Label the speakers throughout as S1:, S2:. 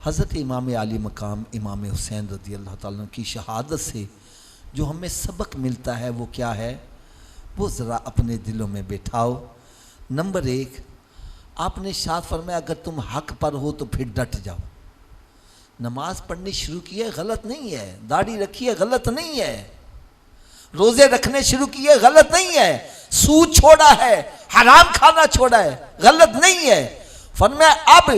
S1: حضرت امام عالی مقام امام حسین رضی اللہ تعالیٰ کی شہادت سے جو ہمیں سبق ملتا ہے وہ کیا ہے، وہ ذرا اپنے دلوں میں بیٹھاؤ۔ نمبر 1، آپ نے ارشاد فرمایا اگر تم حق پر ہو تو پھر ڈٹ جاؤ۔ نماز پڑھنی شروع کی ہے غلط نہیں ہے، داڑھی رکھی ہے غلط نہیں ہے، روزے رکھنے شروع کیے غلط نہیں ہے، سود چھوڑا ہے، حرام کھانا چھوڑا ہے غلط نہیں ہے۔ فرمایا اب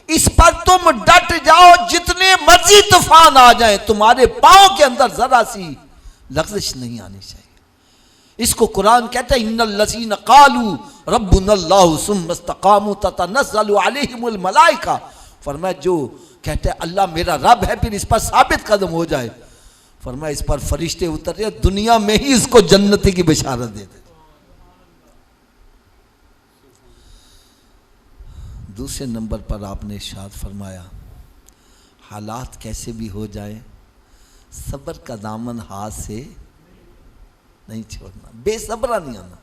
S1: اس پر تم ڈٹ جاؤ، جتنے مرضی طوفان آ جائیں تمہارے پاؤں کے اندر ذرا سی لغزش نہیں آنی چاہیے۔ اس کو قرآن کہتا ہے ان الذین قالوا ربنا اللہ ثم استقاموا تتنزل علیہم الملائکہ۔ فرمایا جو کہتا ہے اللہ میرا رب ہے پھر اس پر ثابت قدم ہو جائے، فرمایا اس پر فرشتے اتر رہے دنیا میں ہی اس کو جنتی کی بشارت دے دے۔ دوسرے نمبر پر آپ نے ارشاد فرمایا حالات کیسے بھی ہو جائیں صبر کا دامن ہاتھ سے نہیں چھوڑنا، بے صبرا نہیں آنا۔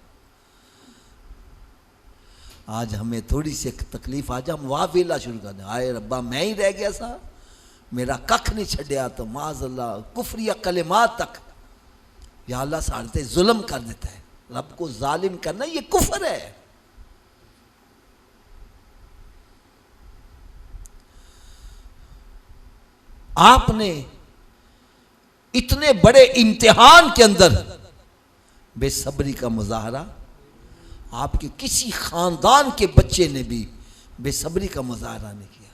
S1: آج ہمیں تھوڑی سی تکلیف آ جائے ہم واہ ویلا شروع کر دیں، آئے ربا میں ہی رہ گیا سا، میرا ککھ نہیں چھڑیا، تو معاذ اللہ کفریہ کلمات تک یا اللہ سارتے ظلم کر دیتا ہے۔ رب کو ظالم کرنا یہ کفر ہے۔ آپ نے اتنے بڑے امتحان کے اندر بے صبری کا مظاہرہ، آپ کے کسی خاندان کے بچے نے بھی بے صبری کا مظاہرہ نہیں کیا،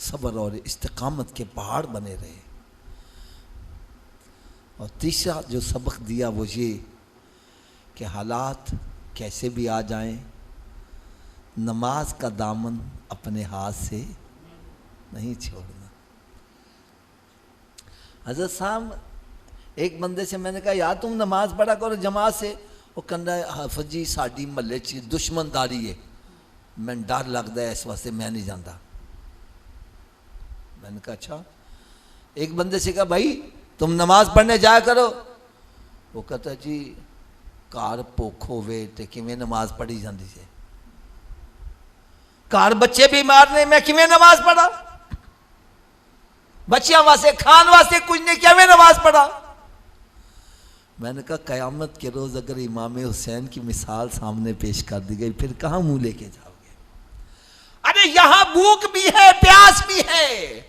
S1: صبر اور استقامت کے پہاڑ بنے رہے۔ اور تیسرا جو سبق دیا وہ یہ کہ حالات کیسے بھی آ جائیں نماز کا دامن اپنے ہاتھ سے نہیں چھوڑنا۔ حضرت صاحب ایک بندے سے میں نے کہا یار تم نماز پڑھا کرو جماعت سے، وہ کہنا ہے حافظ جی ساڑی محلے چ دشمن داری ہے، میں ڈر لگتا ہے اس واسطے میں نہیں جانتا۔ میں نے کہا اچھا۔ ایک بندے سے کہا بھائی تم نماز پڑھنے جایا کرو، وہ کہتا ہے جی کار پوکھ ہوئے تے کیویں نماز پڑھی جاندی ہے، کار بچے بیمار نے میں کیویں نماز پڑھا، بچیاں واسطے کھان واسطے کچھ نہیں کیا میں نماز پڑھا۔ میں نے کہا قیامت کے روز اگر امام حسین کی مثال سامنے پیش کر دی گئی پھر کہاں منہ لے کے جاؤ گے؟ ارے یہاں بھوک بھی ہے، پیاس بھی ہے،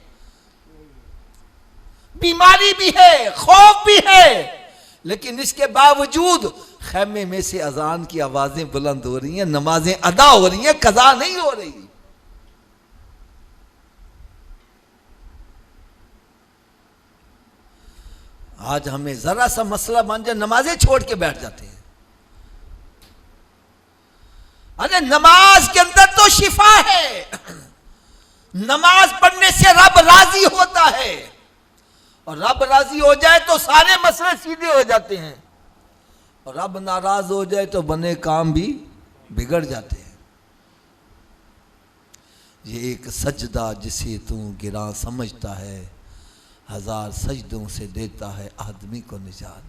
S1: بیماری بھی ہے، خوف بھی ہے، لیکن اس کے باوجود خیمے میں سے اذان کی آوازیں بلند ہو رہی ہیں، نمازیں ادا ہو رہی ہیں، قضا نہیں ہو رہی۔ آج ہمیں ذرا سا مسئلہ بن جائے نمازیں چھوڑ کے بیٹھ جاتے ہیں۔ ارے نماز کے اندر تو شفا ہے، نماز پڑھنے سے رب راضی ہوتا ہے، اور رب راضی ہو جائے تو سارے مسئلے سیدھے ہو جاتے ہیں، اور رب ناراض ہو جائے تو بنے کام بھی بگڑ جاتے ہیں۔ یہ ایک سجدہ جسے تو گراں سمجھتا ہے، ہزار سجدوں سے دیتا ہے آدمی کو نجات۔